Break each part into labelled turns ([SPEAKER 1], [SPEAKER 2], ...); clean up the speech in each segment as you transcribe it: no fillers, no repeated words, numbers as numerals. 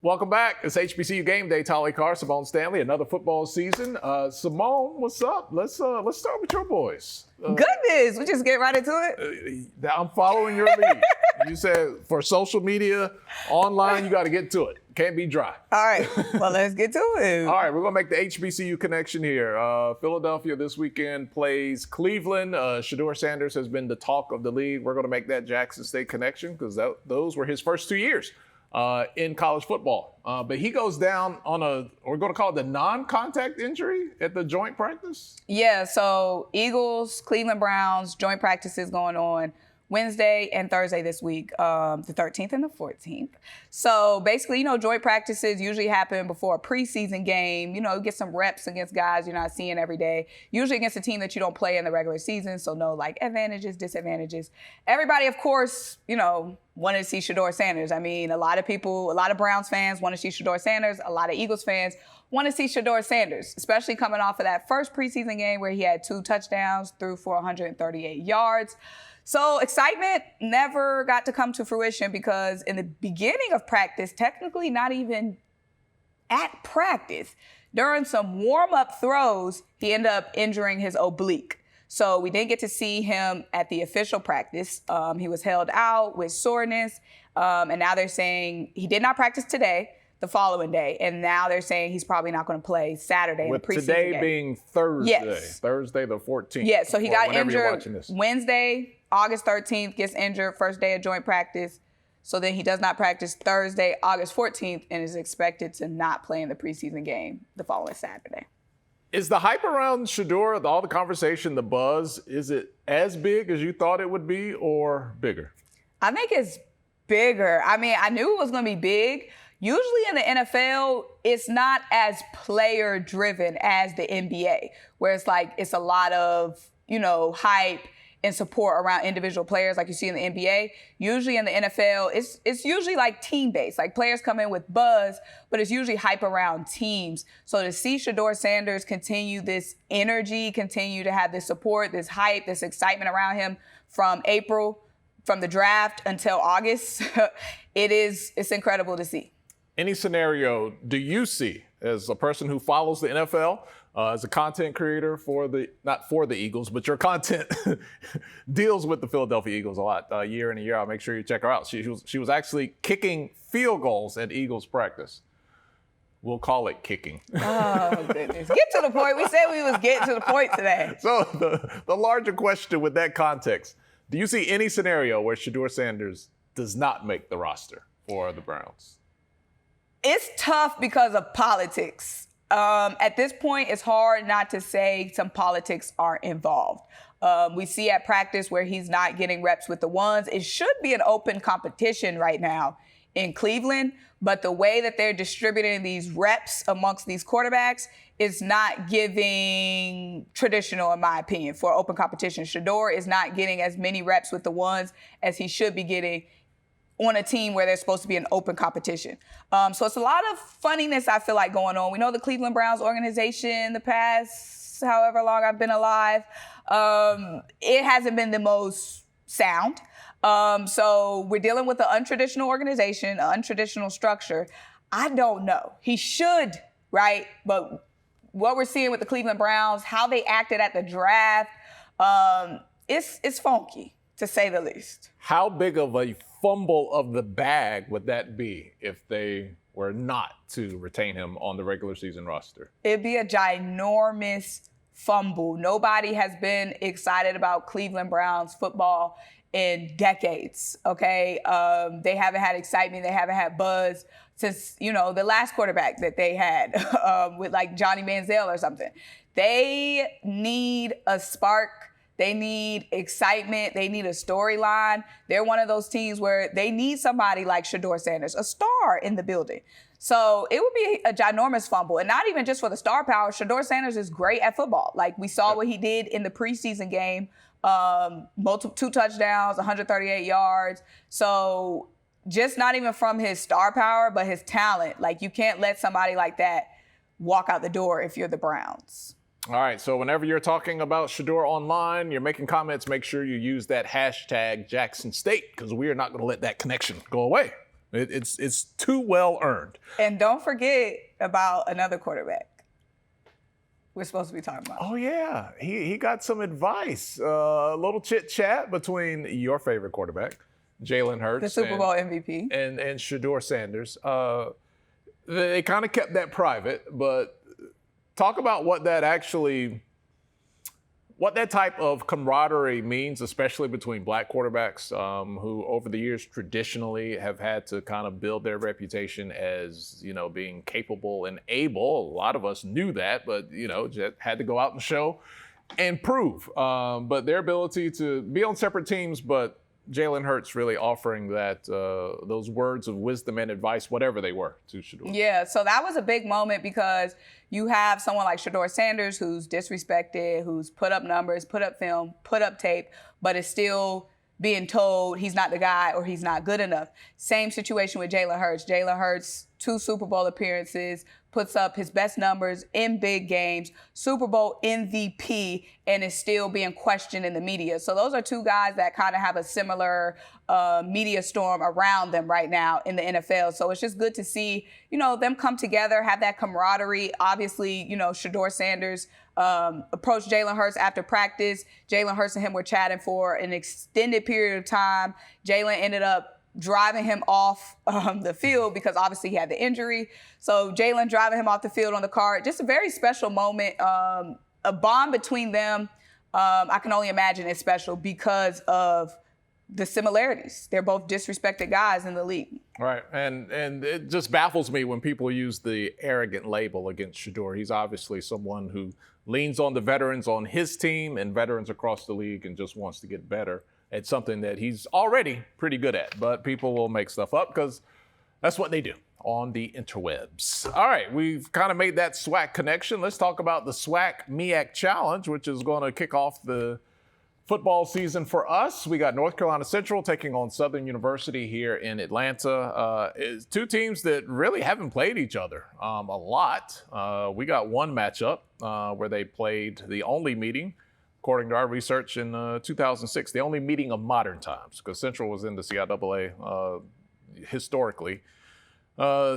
[SPEAKER 1] Welcome back. It's HBCU Gameday. Tolly, Symone, Stanley. Another football season. Symone, what's up? Let's start with your boys.
[SPEAKER 2] Goodness, we just get right into it.
[SPEAKER 1] I'm following your lead. You said for social media, online, you got to get to it. Can't be dry.
[SPEAKER 2] All right, well, let's get to it.
[SPEAKER 1] All right, we're going to make the HBCU connection here. Philadelphia this weekend plays Cleveland. Shedeur Sanders has been the talk of the league. We're going to make that Jackson State connection because those were his first 2 years in college football. But he goes down on we're going to call it the non-contact injury at the joint practice?
[SPEAKER 2] Yeah, so Eagles, Cleveland Browns, joint practices going on Wednesday and Thursday this week, the 13th and the 14th. So basically, joint practices usually happen before a preseason game. Get some reps against guys you're not seeing every day, usually against a team that you don't play in the regular season. So no advantages, disadvantages. Everybody, of course, wanted to see Shedeur Sanders. I mean, a lot of Browns fans want to see Shedeur Sanders. A lot of Eagles fans want to see Shedeur Sanders, especially coming off of that first preseason game where he had 2 touchdowns, threw for 138 yards. So excitement never got to come to fruition because in the beginning of practice, technically not even at practice, during some warm-up throws, he ended up injuring his oblique. So we didn't get to see him at the official practice. He was held out with soreness, and now they're saying he did not practice today, the following day, and now they're saying he's probably not going to play Saturday in the preseason
[SPEAKER 1] today
[SPEAKER 2] game.
[SPEAKER 1] Being Thursday,
[SPEAKER 2] yes.
[SPEAKER 1] Thursday the 14th.
[SPEAKER 2] Yeah, so he got injured
[SPEAKER 1] Wednesday,
[SPEAKER 2] August 13th, gets injured, first day of joint practice. So then he does not practice Thursday, August 14th, and is expected to not play in the preseason game the following Saturday.
[SPEAKER 1] Is the hype around Shedeur, all the conversation, the buzz, is it as big as you thought it would be or bigger?
[SPEAKER 2] I think it's bigger. I mean, I knew it was going to be big. Usually in the NFL, it's not as player-driven as the NBA, where it's a lot of, hype and support around individual players like you see in the NBA. Usually in the NFL, it's usually like team-based. Like players come in with buzz, but it's usually hype around teams. So to see Shedeur Sanders continue this energy, continue to have this support, this hype, this excitement around him from the draft until August, it's incredible to see.
[SPEAKER 1] Any scenario do you see as a person who follows the NFL, as a content creator not for the Eagles, but your content deals with the Philadelphia Eagles a lot, year in and year out. Make sure you check her out. She was actually kicking field goals at Eagles practice. We'll call it kicking.
[SPEAKER 2] Oh, goodness. Get to the point. We said we was getting to the point today.
[SPEAKER 1] So the larger question with that context, do you see any scenario where Shedeur Sanders does not make the roster for the Browns?
[SPEAKER 2] It's tough because of politics. At this point, it's hard not to say some politics are involved. We see at practice where he's not getting reps with the ones. It should be an open competition right now in Cleveland, but the way that they're distributing these reps amongst these quarterbacks is not giving traditional, in my opinion, for open competition. Shedeur is not getting as many reps with the ones as he should be getting on a team where there's supposed to be an open competition. So it's a lot of funniness, I feel like, going on. We know the Cleveland Browns organization, the past however long I've been alive, it hasn't been the most sound. So we're dealing with an untraditional organization, an untraditional structure. I don't know. He should, right? But what we're seeing with the Cleveland Browns, how they acted at the draft, it's funky, to say the least.
[SPEAKER 1] How big of a fumble of the bag would that be if they were not to retain him on the regular season roster?
[SPEAKER 2] It'd be a ginormous fumble. Nobody has been excited about Cleveland Browns football in decades, okay? They haven't had excitement. They haven't had buzz since, the last quarterback that they had with like Johnny Manziel or something. They need a spark. They need excitement. They need a storyline. They're one of those teams where they need somebody like Shedeur Sanders, a star in the building. So it would be a ginormous fumble. And not even just for the star power. Shedeur Sanders is great at football. Like we saw what he did in the preseason game. 2 touchdowns, 138 yards. So just not even from his star power, but his talent. Like you can't let somebody like that walk out the door if you're the Browns.
[SPEAKER 1] All right, so whenever you're talking about Shedeur online, you're making comments, make sure you use that hashtag Jackson State because we are not going to let that connection go away. It's too well earned.
[SPEAKER 2] And don't forget about another quarterback we're supposed to be talking about.
[SPEAKER 1] Oh, yeah. He got some advice. A little chit-chat between your favorite quarterback, Jalen Hurts.
[SPEAKER 2] The Super Bowl MVP.
[SPEAKER 1] And Shedeur Sanders. They kind of kept that private, but talk about what that type of camaraderie means, especially between black quarterbacks who over the years traditionally have had to kind of build their reputation as, being capable and able. A lot of us knew that, but, just had to go out and show and prove. But their ability to be on separate teams, but Jalen Hurts really offering that those words of wisdom and advice, whatever they were, to Shedeur.
[SPEAKER 2] Yeah, so that was a big moment because you have someone like Shedeur Sanders who's disrespected, who's put up numbers, put up film, put up tape, but is still being told he's not the guy or he's not good enough. Same situation with Jalen Hurts. Jalen Hurts, 2 Super Bowl appearances, puts up his best numbers in big games, Super Bowl MVP, and is still being questioned in the media. So those are 2 guys that kind of have a similar media storm around them right now in the NFL. So it's just good to see, them come together, have that camaraderie. Obviously, Shedeur Sanders approached Jalen Hurts after practice. Jalen Hurts and him were chatting for an extended period of time. Jalen ended up driving him off the field because obviously he had the injury. So Jalen driving him off the field on the car, just a very special moment. A bond between them, I can only imagine it's special because of the similarities. They're both disrespected guys in the league.
[SPEAKER 1] Right, and it just baffles me when people use the arrogant label against Shedeur. He's obviously someone who leans on the veterans on his team and veterans across the league and just wants to get better at something that he's already pretty good at. But people will make stuff up because that's what they do on the interwebs. All right, we've kind of made that SWAC connection. Let's talk about the SWAC MEAC Challenge, which is going to kick off the football season for us. We got North Carolina Central taking on Southern University here in Atlanta. It's 2 teams that really haven't played each other a lot. We got one matchup where they played the only meeting, according to our research, in 2006, the only meeting of modern times, because Central was in the CIAA historically.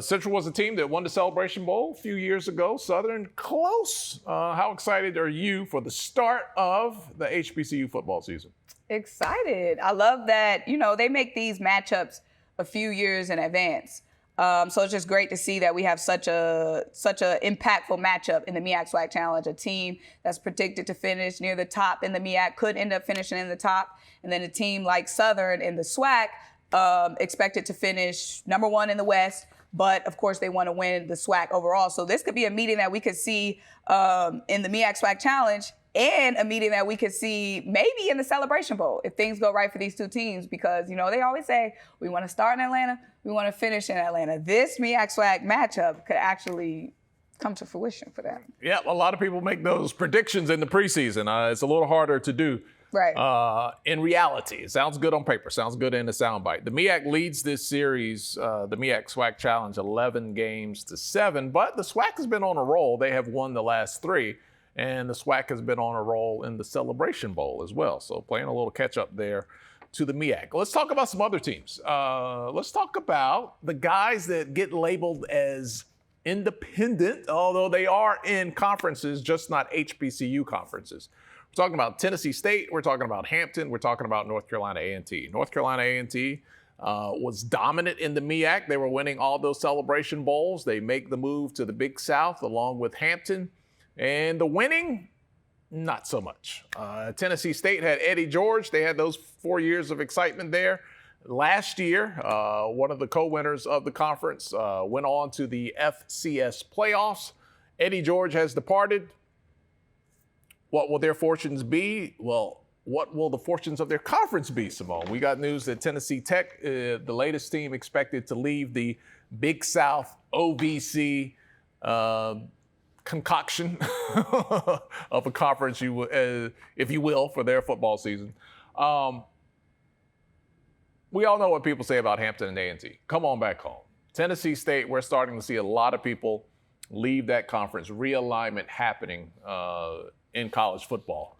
[SPEAKER 1] Central was a team that won the Celebration Bowl a few years ago. Southern, close. How excited are you for the start of the HBCU football season?
[SPEAKER 2] Excited. I love that, they make these matchups a few years in advance. So it's just great to see that we have such a impactful matchup in the MEAC SWAC Challenge. A team that's predicted to finish near the top in the MEAC could end up finishing in the top. And then a team like Southern in the SWAC expected to finish number 1 in the West. But, of course, they want to win the SWAC overall. So this could be a meeting that we could see in the MEAC SWAC Challenge and a meeting that we could see maybe in the Celebration Bowl if things go right for these 2 teams. Because, they always say we want to start in Atlanta, we want to finish in Atlanta. This MEAC SWAC matchup could actually come to fruition for that.
[SPEAKER 1] Yeah, a lot of people make those predictions in the preseason. It's a little harder to do.
[SPEAKER 2] Right.
[SPEAKER 1] In reality, it sounds good on paper, sounds good in the soundbite. The MEAC leads this series, the MEAC SWAC Challenge, 11 games to 7, but the SWAC has been on a roll. They have won the last 3, and the SWAC has been on a roll in the Celebration Bowl as well. So playing a little catch up there to the MEAC. Let's talk about some other teams. Let's talk about the guys that get labeled as independent, although they are in conferences, just not HBCU conferences. We're talking about Tennessee State, we're talking about Hampton, we're talking about North Carolina A&T. North Carolina A&T was dominant in the MEAC. They were winning all those Celebration Bowls. They make the move to the Big South along with Hampton. And the winning, not so much. Tennessee State had Eddie George. They had those 4 years of excitement there. Last year, one of the co-winners of the conference went on to the FCS playoffs. Eddie George has departed. What will their fortunes be? Well, what will the fortunes of their conference be, Symone? We got news that Tennessee Tech, the latest team expected to leave the Big South OVC concoction of a conference, if you will, for their football season. We all know what people say about Hampton and A&T. Come on back home. Tennessee State, we're starting to see a lot of people leave that conference, realignment happening in college football.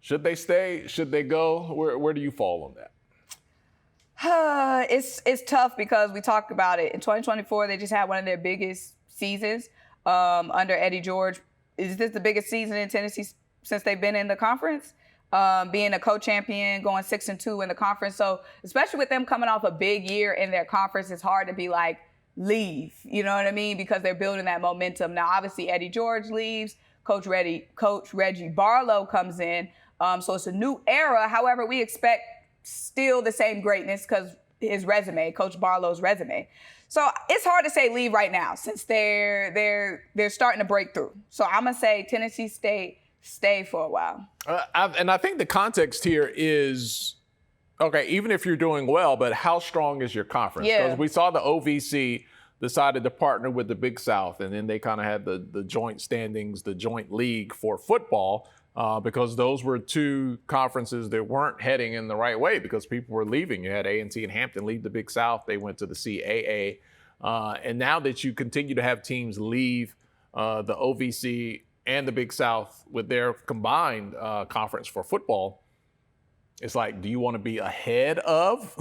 [SPEAKER 1] Should they stay? Should they go? Where do you fall on that?
[SPEAKER 2] It's tough because we talked about it. In 2024, they just had one of their biggest seasons under Eddie George. Is this the biggest season in Tennessee since they've been in the conference? Being a co-champion, going 6-2 in the conference. So especially with them coming off a big year in their conference, it's hard to be like, leave. You know what I mean? Because they're building that momentum. Now, obviously, Eddie George leaves. Coach Reggie Barlow comes in. So it's a new era. However, we expect still the same greatness because his resume, Coach Barlow's resume. So it's hard to say leave right now since they're starting to break through. So I'm gonna say Tennessee State stay for a while.
[SPEAKER 1] And I think the context here is, okay, even if you're doing well, but how strong is your conference?
[SPEAKER 2] Yeah.
[SPEAKER 1] Because we saw the OVC decided to partner with the Big South, and then they kind of had the joint standings, the joint league for football. Because those were two conferences that weren't heading in the right way because people were leaving. You had A&T and Hampton leave the Big South. They went to the CAA. And now that you continue to have teams leave the OVC and the Big South with their combined conference for football, it's like, do you want to be ahead of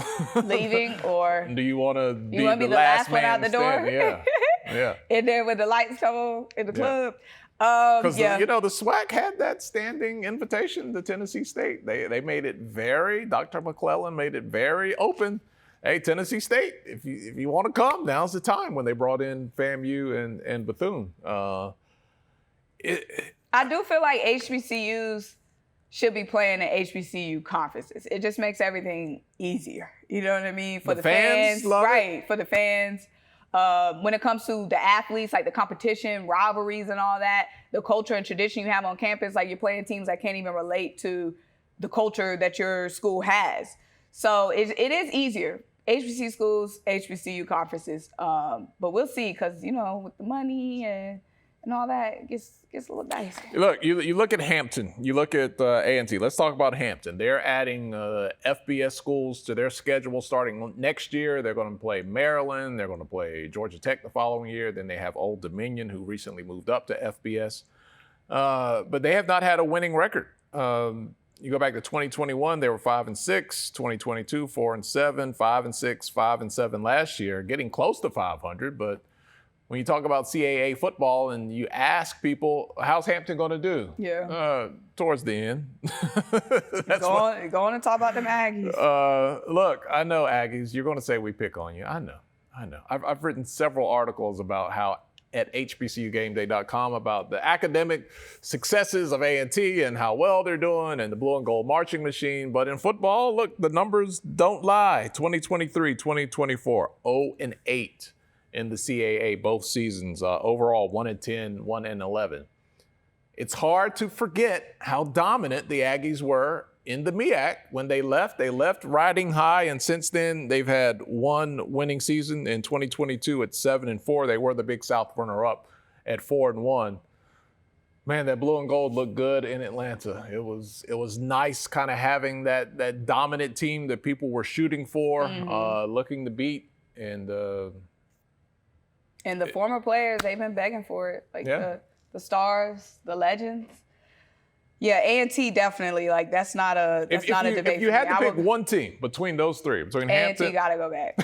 [SPEAKER 2] leaving, or
[SPEAKER 1] do you want to be
[SPEAKER 2] the last one out the door?
[SPEAKER 1] Yeah.
[SPEAKER 2] In there with the lights come on in the club.
[SPEAKER 1] Because the SWAC had that standing invitation to Tennessee State. They made it very, Dr. McClellan made it very open. Hey, Tennessee State, if you want to come, now's the time, when they brought in FAMU and Bethune.
[SPEAKER 2] I do feel like HBCUs should be playing in HBCU conferences. It just makes everything easier. You know what I mean? For the fans, right? For the fans. When it comes to the athletes, like the competition, rivalries and all that, the culture and tradition you have on campus, like you're playing teams that can't even relate to the culture that your school has. So it is easier. HBCU schools, HBCU conferences. But we'll see, because, with the money and all that, it gets a little dicey.
[SPEAKER 1] Look, you look at Hampton, you look at A&T. Let's talk about Hampton. They're adding FBS schools to their schedule starting next year. They're going to play Maryland. They're going to play Georgia Tech the following year. Then they have Old Dominion, who recently moved up to FBS. But they have not had a winning record. You go back to 2021, they were 5-6. 2022, 4-7, 5-6, 5-7 last year, getting close to 500, but when you talk about CAA football and you ask people, how's Hampton going to do?
[SPEAKER 2] Yeah.
[SPEAKER 1] Towards the end.
[SPEAKER 2] Going to talk about them Aggies.
[SPEAKER 1] Look, I know Aggies. You're going to say we pick on you. I know. I've written several articles about how at HBCUGameday.com about the academic successes of A&T and how well they're doing and the blue and gold marching machine. But in football, look, the numbers don't lie. 2023, 2024, 0-8. in the CAA both seasons. Overall, 1-10, 1-11. It's hard to forget how dominant the Aggies were in the MEAC. When they left riding high, and since then they've had one winning season in 2022 at 7-4. They were the Big South runner-up at 4-1. Man, that blue and gold looked good in Atlanta. It was nice kind of having that dominant team that people were shooting for, looking to beat, and the
[SPEAKER 2] former players, they've been begging for it. The stars, the legends. Yeah, A&T definitely, that's not a debate.
[SPEAKER 1] If you had to pick one team between those three, between Hampton.
[SPEAKER 2] A&T gotta go back.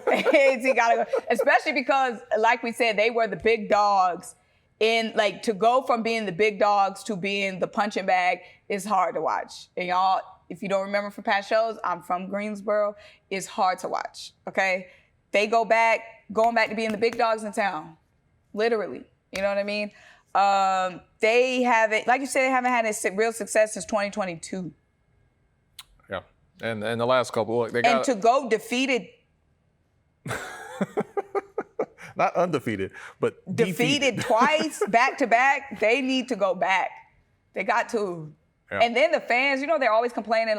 [SPEAKER 2] A&T gotta go. Especially because, like we said, they were the big dogs. To go from being the big dogs to being the punching bag is hard to watch. And y'all, if you don't remember from past shows, I'm from Greensboro. It's hard to watch, okay? They going back to being the big dogs in town, literally. You know what I mean? They haven't, like you said, they haven't had a real success since 2022.
[SPEAKER 1] Yeah, and the last couple, look, they
[SPEAKER 2] got to go defeated.
[SPEAKER 1] Not undefeated, but
[SPEAKER 2] defeated twice, back to back. They need to go back. They got to. Yeah. And then the fans, they're always complaining,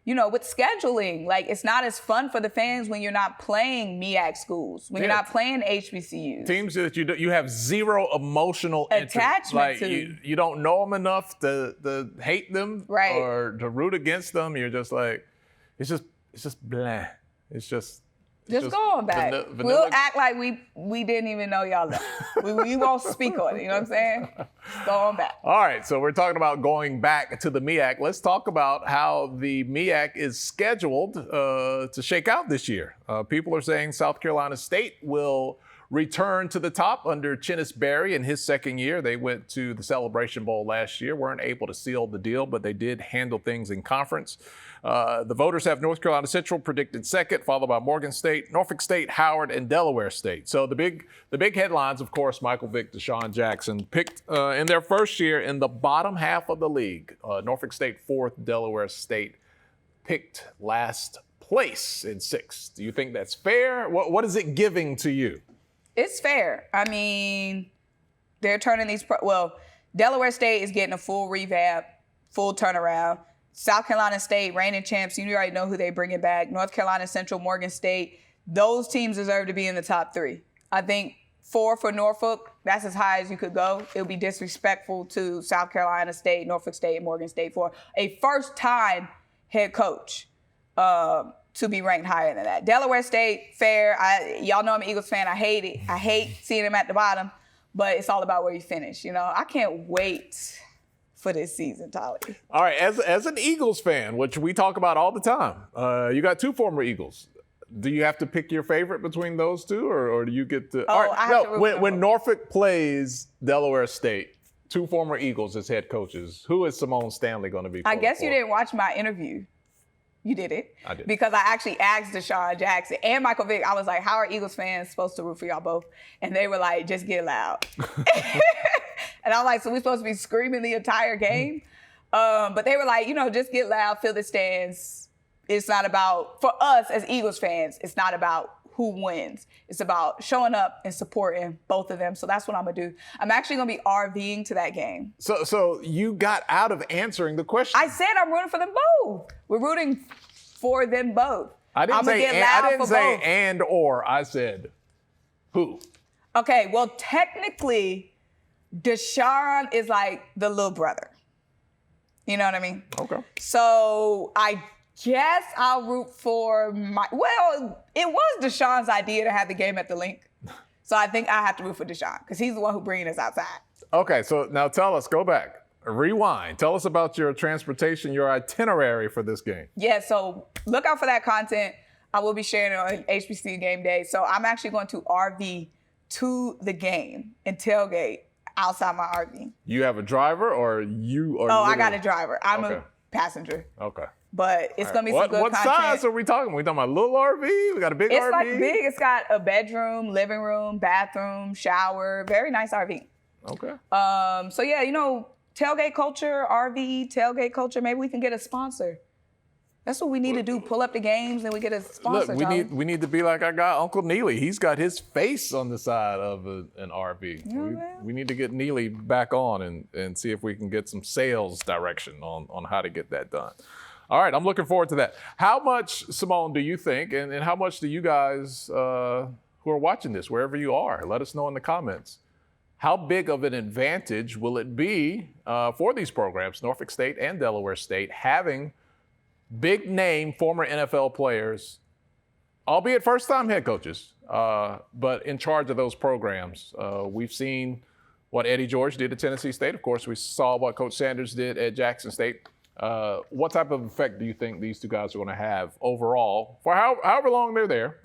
[SPEAKER 2] with scheduling, it's not as fun for the fans when you're not playing MEAC schools, when you're not playing HBCUs.
[SPEAKER 1] Teams that you have zero emotional
[SPEAKER 2] attachment to.
[SPEAKER 1] You don't know them enough to hate them,
[SPEAKER 2] right,
[SPEAKER 1] or to root against them. You're just it's just blah. It's just
[SPEAKER 2] Just go on back. We'll act like we didn't even know y'all left. we won't speak on it. You know what I'm saying? Go on back.
[SPEAKER 1] All right. So we're talking about going back to the MEAC. Let's talk about how the MEAC is scheduled to shake out this year. People are saying South Carolina State will return to the top under Chennis Berry in his second year. They went to the Celebration Bowl last year, weren't able to seal the deal, but they did handle things in conference. The voters have North Carolina Central predicted second, followed by Morgan State, Norfolk State, Howard, and Delaware State. So the big headlines, of course, Michael Vick, DeSean Jackson picked in their first year in the bottom half of the league. Norfolk State fourth, Delaware State picked last place in sixth. Do you think that's fair? What is it giving to you?
[SPEAKER 2] It's fair. I mean, they're turning these Delaware State is getting a full revamp, full turnaround. South Carolina State, reigning champs, you already know who they bringing back. North Carolina Central, Morgan State, those teams deserve to be in the top three. I think 4 for Norfolk, that's as high as you could go. It would be disrespectful to South Carolina State, Norfolk State, and Morgan State for a first-time head coach to be ranked higher than that. Delaware State, fair. Y'all know I'm an Eagles fan. I hate it. I hate seeing them at the bottom, but it's all about where you finish. You know, I can't wait for this season, Tolly.
[SPEAKER 1] All right, as an Eagles fan, which we talk about all the time, you got 2 former Eagles. Do you have to pick your favorite between those two, or do you get to?
[SPEAKER 2] Oh, I have to root
[SPEAKER 1] when Norfolk plays Delaware State, 2 former Eagles as head coaches, who is Symone Stanley going to be?
[SPEAKER 2] I guess you didn't watch my interview. You did it.
[SPEAKER 1] I did.
[SPEAKER 2] Because I actually asked DeSean Jackson and Michael Vick, I was like, how are Eagles fans supposed to root for y'all both? And they were like, just get loud. And I'm like, so we're supposed to be screaming the entire game? But they were like, just get loud, fill the stands. It's not about, for us as Eagles fans, it's not about who wins. It's about showing up and supporting both of them. So that's what I'm going to do. I'm actually going to be RVing to that game.
[SPEAKER 1] So you got out of answering the question.
[SPEAKER 2] I said I'm rooting for them both. We're rooting for them both.
[SPEAKER 1] I didn't say and or. I said who.
[SPEAKER 2] Okay, well, technically, DeSean is like the little brother. You know what I mean?
[SPEAKER 1] Okay.
[SPEAKER 2] So I guess I'll root for it was DeSean's idea to have the game at the link. So I think I have to root for DeSean because he's the one who bringing us outside. Okay,
[SPEAKER 1] so now tell us, go back, rewind. Tell us about your transportation, your itinerary for this game.
[SPEAKER 2] Yeah, so look out for that content. I will be sharing it on HBCU Gameday. So I'm actually going to RV to the game and tailgate outside my RV.
[SPEAKER 1] You have a driver or you are?
[SPEAKER 2] Oh, I got a driver. I'm a passenger.
[SPEAKER 1] Okay.
[SPEAKER 2] But it's going to be some good content.
[SPEAKER 1] What size are we talking? We talking about a little RV? We got a big RV?
[SPEAKER 2] It's like big. It's got a bedroom, living room, bathroom, shower. Very nice RV.
[SPEAKER 1] Okay.
[SPEAKER 2] So yeah, tailgate culture, RV, tailgate culture. Maybe we can get a sponsor. That's what we need to do. Pull up the games and we get a sponsor.
[SPEAKER 1] Look, we need to be like our guy, Uncle Neely. He's got his face on the side of an RV. We need to get Neely back on and see if we can get some sales direction on how to get that done. All right, I'm looking forward to that. How much, Symone, do you think, and how much do you guys who are watching this, wherever you are, let us know in the comments. How big of an advantage will it be for these programs, Norfolk State and Delaware State, having big name former NFL players, albeit first-time head coaches, but in charge of those programs? We've seen what Eddie George did at Tennessee State. Of course, we saw what Coach Sanders did at Jackson State. What type of effect do you think these 2 guys are going to have overall for however long they're there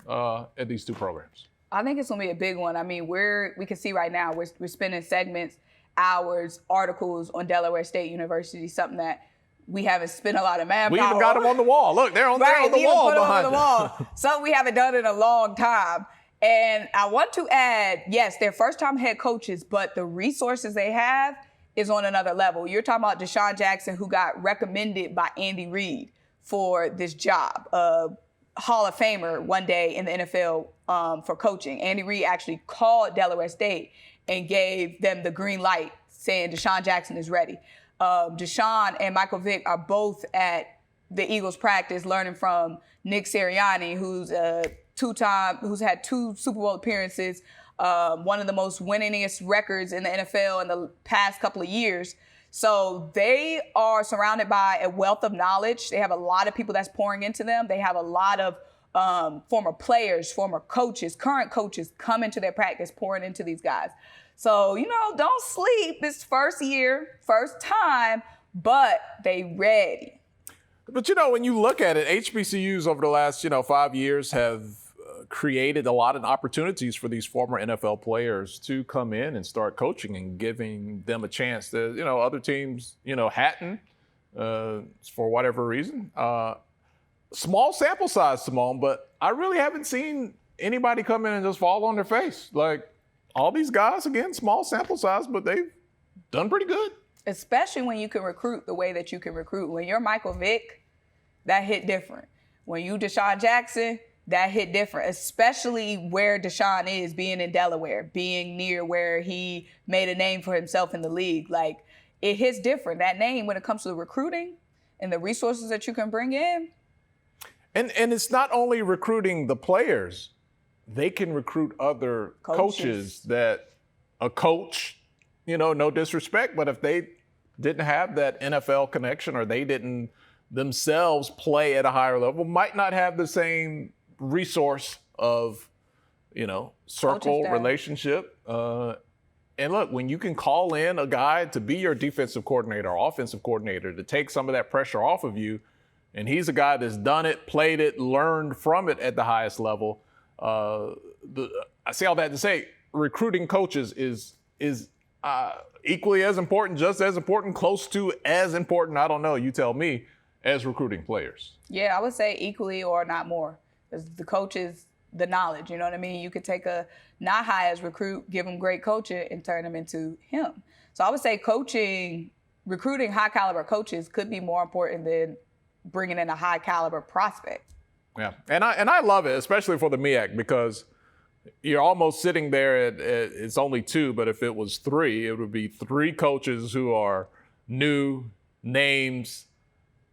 [SPEAKER 1] at these 2 programs?
[SPEAKER 2] I think it's going to be a big one. I mean, we can see right now we're spending segments, hours, articles on Delaware State University, something that we haven't spent a lot of manpower.
[SPEAKER 1] We even got them on the wall. Look, they're on the wall behind us.
[SPEAKER 2] Wall. Something we haven't done in a long time. And I want to add, yes, they're first-time head coaches, but the resources they have is on another level. You're talking about DeSean Jackson, who got recommended by Andy Reid for this job, Hall of Famer one day in the NFL for coaching. Andy Reid actually called Delaware State and gave them the green light, saying DeSean Jackson is ready. DeSean and Michael Vick are both at the Eagles practice learning from Nick Sirianni, who's who's had 2 Super Bowl appearances, one of the most winningest records in the NFL in the past couple of years. So they are surrounded by a wealth of knowledge. They have a lot of people that's pouring into them. They have a lot of former players, former coaches, current coaches come into their practice, pouring into these guys. So, don't sleep. It's first year, first time, but they ready.
[SPEAKER 1] But, when you look at it, HBCUs over the last, 5 years have created a lot of opportunities for these former NFL players to come in and start coaching and giving them a chance that, other teams, hadn't for whatever reason. Small sample size, Symone, but I really haven't seen anybody come in and just fall on their face. Like, all these guys, again, small sample size, but they've done pretty good.
[SPEAKER 2] Especially when you can recruit the way that you can recruit. When you're Michael Vick, that hit different. When you DeSean Jackson, that hit different, especially where DeSean is, being in Delaware, being near where he made a name for himself in the league. Like, it hits different. That name, when it comes to the recruiting and the resources that you can bring in.
[SPEAKER 1] And it's not only recruiting the players. They can recruit other coaches that a coach, no disrespect, but if they didn't have that NFL connection or they didn't themselves play at a higher level, might not have the same resource of, circle relationship. And look, when you can call in a guy to be your defensive coordinator or offensive coordinator to take some of that pressure off of you, and he's a guy that's done it, played it, learned from it at the highest level. I say all that to say recruiting coaches is equally as important, just as important, close to as important, I don't know, you tell me, as recruiting players.
[SPEAKER 2] Yeah, I would say equally or not more. Because the coach is the knowledge, you know what I mean? You could take a not high as recruit, give him great coaching, and turn him into him. So I would say recruiting high caliber coaches could be more important than bringing in a high caliber prospect.
[SPEAKER 1] Yeah, and I love it, especially for the MEAC, because you're almost sitting there at it's only 2, but if it was 3, it would be 3 coaches who are new names,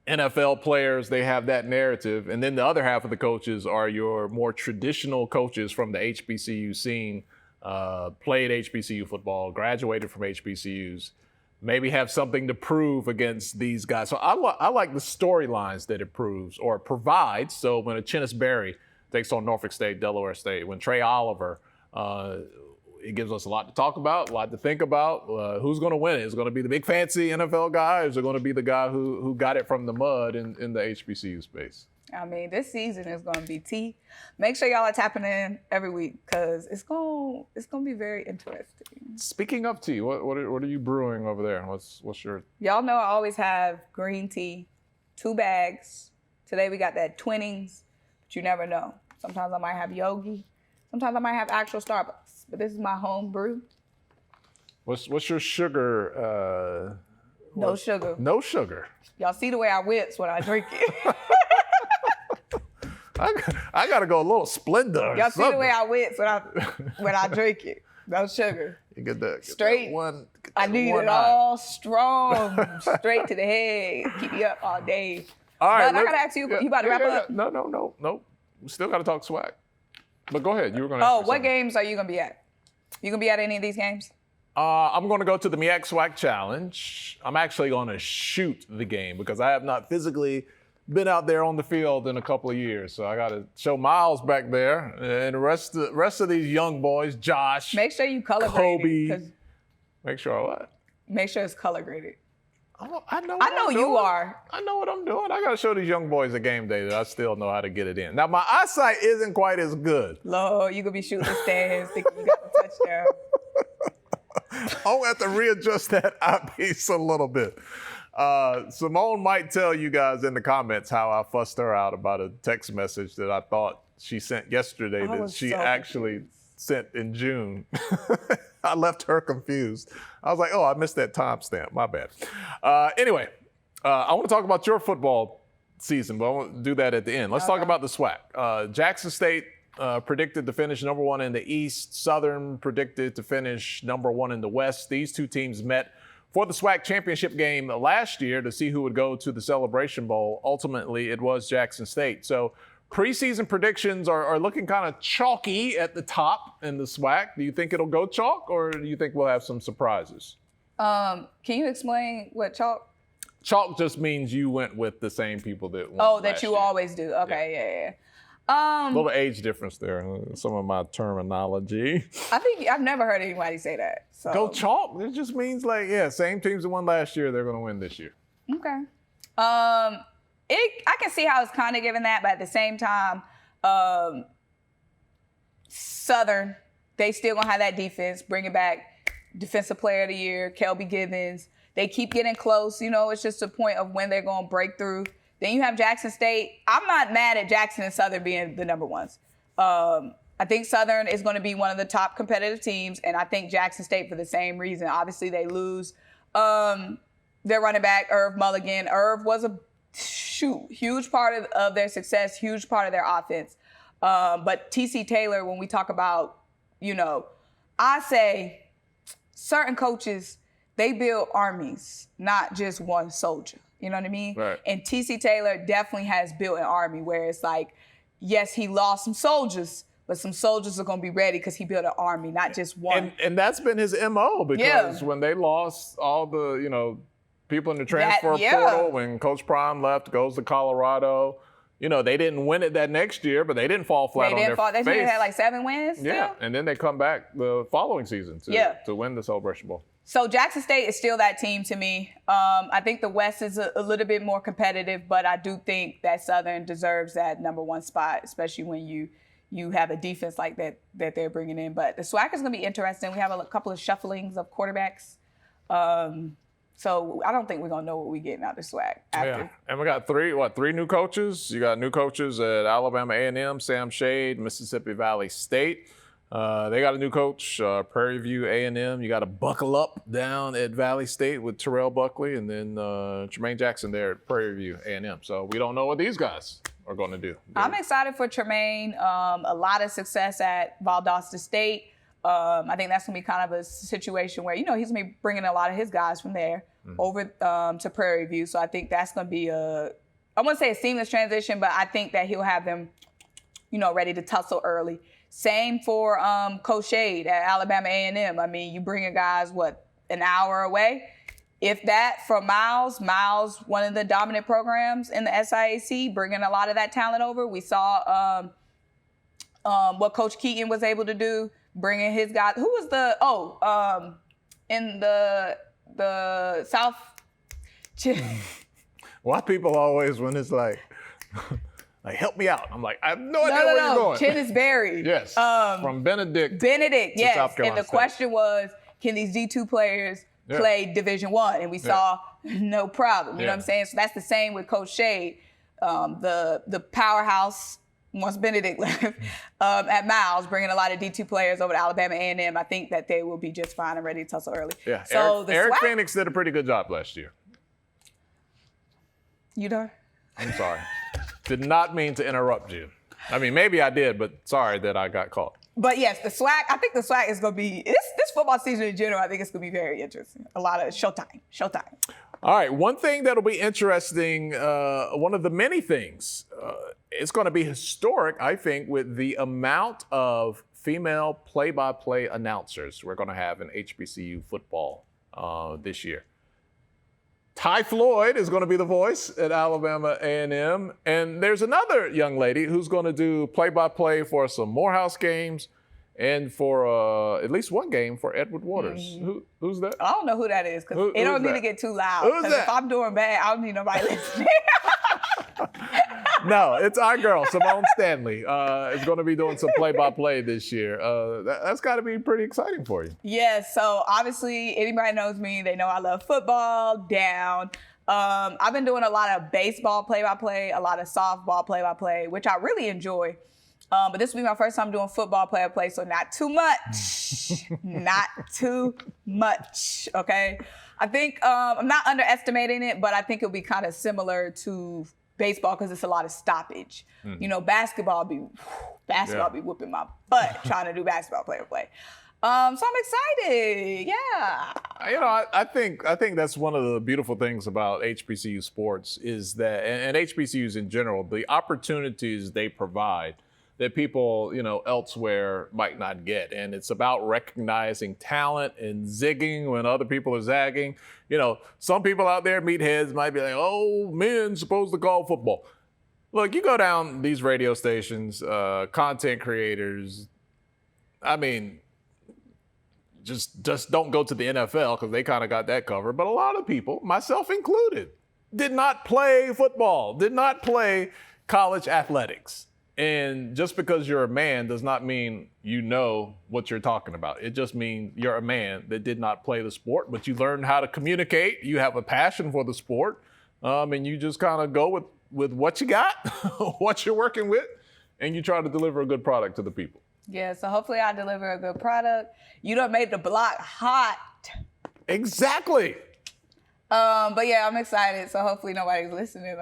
[SPEAKER 1] NFL players. They have that narrative. And then the other half of the coaches are your more traditional coaches from the HBCU scene, played HBCU football, graduated from HBCUs, maybe have something to prove against these guys. So I like the storylines that it proves or provides. So when a Chinnis Berry takes on Norfolk State, Delaware State, when Trey Oliver, it gives us a lot to talk about, a lot to think about. Who's going to win it? Is it going to be the big fancy NFL guy, or is it going to be the guy who got it from the mud in the HBCU space?
[SPEAKER 2] I mean, this season is going to be tea. Make sure y'all are tapping in every week because it's going to be very interesting.
[SPEAKER 1] Speaking of tea, what are you brewing over there? What's your?
[SPEAKER 2] Y'all know I always have green tea, 2 bags. Today we got that Twinnings, but you never know. Sometimes I might have Yogi. Sometimes I might have actual Starbucks, but this is my home brew.
[SPEAKER 1] What's your sugar?
[SPEAKER 2] No sugar.
[SPEAKER 1] No sugar.
[SPEAKER 2] Y'all see the way I whips when I drink it.
[SPEAKER 1] I gotta go a little Splenda.
[SPEAKER 2] Y'all see the way I whips when I drink it. No sugar.
[SPEAKER 1] You get that
[SPEAKER 2] straight. I need it all strong, straight to the head. Keep you up all day.
[SPEAKER 1] All right.
[SPEAKER 2] But I gotta ask you. You about to wrap up?
[SPEAKER 1] No. We still gotta talk SWAC. But go ahead. You were gonna. Ask
[SPEAKER 2] what games are you gonna be at? You gonna be at any of these games?
[SPEAKER 1] I'm going to go to the MEAC SWAC Challenge. I'm actually going to shoot the game because I have not physically been out there on the field in a couple of years. So I got to show Miles back there and the rest of these young boys, Josh,
[SPEAKER 2] make sure you color
[SPEAKER 1] Kobe.
[SPEAKER 2] graded.
[SPEAKER 1] Make sure what?
[SPEAKER 2] Make sure it's color graded.
[SPEAKER 1] I know
[SPEAKER 2] you are.
[SPEAKER 1] I know what I'm doing. I got to show these young boys at game day that I still know how to get it in. Now, my eyesight isn't quite as good.
[SPEAKER 2] Lord, you going to be shooting the stands thinking you got the touchdown.
[SPEAKER 1] I'll have to readjust that eyepiece a little bit. Symone might tell you guys in the comments how I fussed her out about a text message that I thought she sent yesterday that she actually sent in June. I left her confused. I was like, oh, I missed that timestamp. My bad. Anyway, I want to talk about your football season, but I want to do that at the end. Let's talk about the SWAC. Jackson State predicted to finish number 1 in the East. Southern predicted to finish number 1 in the West. These 2 teams met for the SWAC championship game last year to see who would go to the Celebration Bowl. Ultimately, it was Jackson State. So preseason predictions are looking kind of chalky at the top in the SWAC. Do you think it'll go chalk, or do you think we'll have some surprises?
[SPEAKER 2] Can you explain what chalk?
[SPEAKER 1] Chalk just means you went with the same people that won
[SPEAKER 2] that
[SPEAKER 1] last
[SPEAKER 2] you
[SPEAKER 1] year.
[SPEAKER 2] Always do. Okay, yeah.
[SPEAKER 1] Little age difference there. Some of my terminology.
[SPEAKER 2] I think I've never heard anybody say that. So.
[SPEAKER 1] Go chalk. It just means like, yeah, same teams that won last year, they're going to win this year.
[SPEAKER 2] Okay. I can see how it's kind of given that, but at the same time, Southern, they still going to have that defense. Bring it back. Defensive Player of the Year, Kelby Givens. They keep getting close. You know, it's just a point of when they're going to break through. Then you have Jackson State. I'm not mad at Jackson and Southern being the number ones. I think Southern is going to be one of the top competitive teams, and I think Jackson State for the same reason. Obviously, they lose their running back, Irv Mulligan. Irv was a huge part of their success, huge part of their offense. But T.C. Taylor, when we talk about, you know, I say certain coaches, they build armies, not just one soldier. You know what I mean?
[SPEAKER 1] Right.
[SPEAKER 2] And T.C. Taylor definitely has built an army where it's like, yes, he lost some soldiers, but some soldiers are going to be ready because he built an army, not just one.
[SPEAKER 1] And that's been his MO because when they lost all the, you know, people in the transfer portal, when Coach Prime left, goes to Colorado, you know, they didn't win it that next year, but they didn't fall flat on their face.
[SPEAKER 2] They had like 7 wins still?
[SPEAKER 1] Yeah, and then they come back the following season to win the Celebration Bowl.
[SPEAKER 2] So Jackson State is still that team to me. I think the West is a little bit more competitive, but I do think that Southern deserves that number one spot, especially when you have a defense like that they're bringing in. But the SWAC is going to be interesting. We have a couple of shufflings of quarterbacks. So I don't think we're going to know what we're getting out of the SWAC after.
[SPEAKER 1] Yeah, and we got three new coaches. You got new coaches at Alabama A&M, Sam Shade, Mississippi Valley State. They got a new coach, Prairie View A&M. You got to buckle up down at Valley State with Terrell Buckley, and then Jermaine Jackson there at Prairie View A&M. So we don't know what these guys are going to do.
[SPEAKER 2] I'm excited for Tremaine. A lot of success at Valdosta State. I think that's going to be kind of a situation where, you know, he's going to be bringing a lot of his guys from there over to Prairie View. So I think that's going to be I wouldn't say a seamless transition, but I think that he'll have them, you know, ready to tussle early. Same for Coach Shade at Alabama A&M. I mean, you bring guys, an hour away? If that, from Miles, one of the dominant programs in the SIAC, bringing a lot of that talent over. We saw what Coach Keaton was able to do, bringing his guys. Who was in the South?
[SPEAKER 1] Why people always, when it's like, help me out. I'm like, I have no idea where you're going.
[SPEAKER 2] Kenneth Berry.
[SPEAKER 1] Yes, from Benedict.
[SPEAKER 2] Yes.
[SPEAKER 1] South Carolina
[SPEAKER 2] And the
[SPEAKER 1] State.
[SPEAKER 2] question was, can these D2 players play Division I? And we saw no problem. You know what I'm saying? So that's the same with Coach Shade. The powerhouse, once Benedict left, at Miles, bringing a lot of D2 players over to Alabama A&M. I think that they will be just fine and ready to tussle early.
[SPEAKER 1] Yeah,
[SPEAKER 2] So
[SPEAKER 1] Eric Phoenix did a pretty good job last year.
[SPEAKER 2] You know?
[SPEAKER 1] I'm sorry. Did not mean to interrupt you. I mean, maybe I did, but sorry that I got caught.
[SPEAKER 2] But yes, the SWAC, I think the SWAC is going to be, this football season in general, I think it's going to be very interesting. A lot of showtime.
[SPEAKER 1] All right, one thing that'll be interesting, one of the many things, it's going to be historic, I think, with the amount of female play-by-play announcers we're going to have in HBCU football this year. Ty Floyd is going to be the voice at Alabama A&M. And there's another young lady who's going to do play-by-play for some Morehouse games and for at least one game for Edward Waters. Who's that?
[SPEAKER 2] I don't know who that is because it don't need to get too loud.
[SPEAKER 1] Who's that?
[SPEAKER 2] If I'm doing bad, I don't need nobody listening.
[SPEAKER 1] No, it's our girl, Simone Stanley, is going to be doing some play-by-play this year. That's got to be pretty exciting for you.
[SPEAKER 2] Yes, so obviously anybody knows me, they know I love football, down. I've been doing a lot of baseball play-by-play, a lot of softball play-by-play, which I really enjoy. But this will be my first time doing football play-by-play, so not too much. Not too much, okay? I think I'm not underestimating it, but I think it'll be kind of similar to baseball because it's a lot of stoppage. You know, basketball be whooping my butt trying to do basketball play-by-play. So I'm excited. Yeah.
[SPEAKER 1] You know, I think that's one of the beautiful things about HBCU sports is that, and HBCUs in general, the opportunities they provide that people, you know, elsewhere might not get. And it's about recognizing talent and zigging when other people are zagging. You know, some people out there, meatheads, might be like, oh, men's supposed to call football. Look, you go down these radio stations, content creators, I mean, just don't go to the NFL because they kind of got that covered. But a lot of people, myself included, did not play football, did not play college athletics. And just because you're a man does not mean you know what you're talking about. It just means you're a man that did not play the sport, but you learned how to communicate. You have a passion for the sport, and you just kind of go with what you got, what you're working with, and you try to deliver a good product to the people.
[SPEAKER 2] Yeah, so hopefully I deliver a good product. You done made the block hot.
[SPEAKER 1] Exactly.
[SPEAKER 2] But yeah, I'm excited, so hopefully nobody's listening.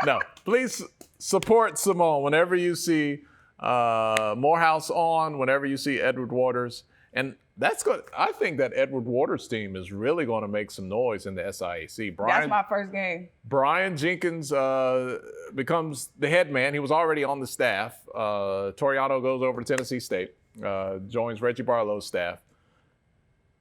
[SPEAKER 1] No, please support Symone whenever you see Morehouse on, whenever you see Edward Waters. And that's good. I think that Edward Waters team is really going to make some noise in the SIAC.
[SPEAKER 2] That's my first game.
[SPEAKER 1] Brian Jenkins becomes the head man. He was already on the staff. Toriano goes over to Tennessee State, joins Reggie Barlow's staff.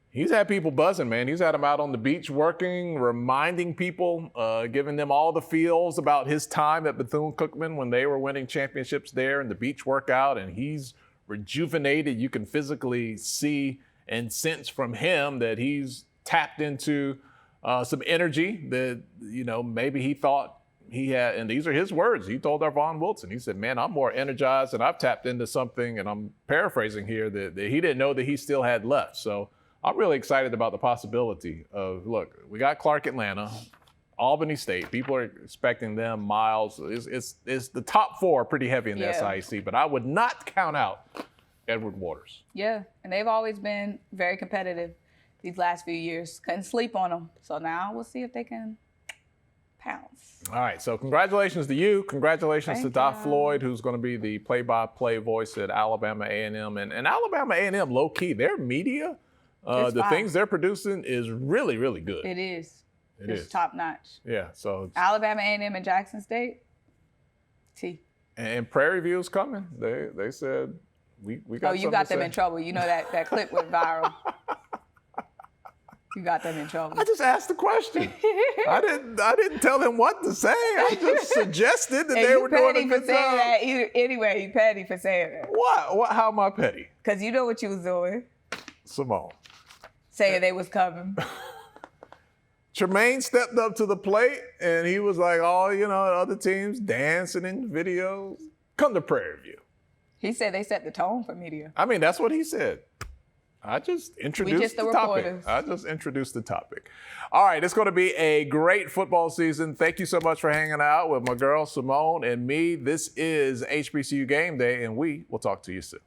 [SPEAKER 1] He's had people buzzing, man. He's had them out on the beach working, reminding people, giving them all the feels about his time at Bethune-Cookman when they were winning championships there in the beach workout, and he's rejuvenated. You can physically see and sense from him that he's tapped into some energy that, maybe he thought he had, and these are his words. He told Arvon Wilson, he said, man, I'm more energized and I've tapped into something, and I'm paraphrasing here, that he didn't know that he still had left. So I'm really excited about the possibility of, look, we got Clark Atlanta, Albany State. People are expecting them. Miles. It's the top four pretty heavy in the SIAC, but I would not count out Edward Waters.
[SPEAKER 2] Yeah, and they've always been very competitive these last few years. Couldn't sleep on them. So now we'll see if they can pounce.
[SPEAKER 1] All right, so congratulations to you. Congratulations to Doc Floyd, who's going to be the play-by-play voice at Alabama A&M. And Alabama A&M, low-key, their media, the things they're producing is really, really good.
[SPEAKER 2] It is.
[SPEAKER 1] It's
[SPEAKER 2] top notch.
[SPEAKER 1] Yeah, so
[SPEAKER 2] Alabama A&M and Jackson State, T.
[SPEAKER 1] And Prairie View's coming. They said we got.
[SPEAKER 2] Oh, you got them in trouble. You know that clip went viral. You got them in trouble.
[SPEAKER 1] I just asked the question. I didn't tell them what to say. I just suggested that they were doing a good job.
[SPEAKER 2] That. Anyway, you petty for saying that.
[SPEAKER 1] What? How am I petty?
[SPEAKER 2] Because you know what you was doing.
[SPEAKER 1] Symone.
[SPEAKER 2] Saying they was coming.
[SPEAKER 1] Tremaine stepped up to the plate, and he was like, other teams dancing in videos. Come to Prairie View.
[SPEAKER 2] He said they set the tone for media.
[SPEAKER 1] I mean, that's what he said. I just introduced the topic. I just introduced the topic. All right, it's going to be a great football season. Thank you so much for hanging out with my girl, Symone, and me. This is HBCU Game Day, and we will talk to you soon.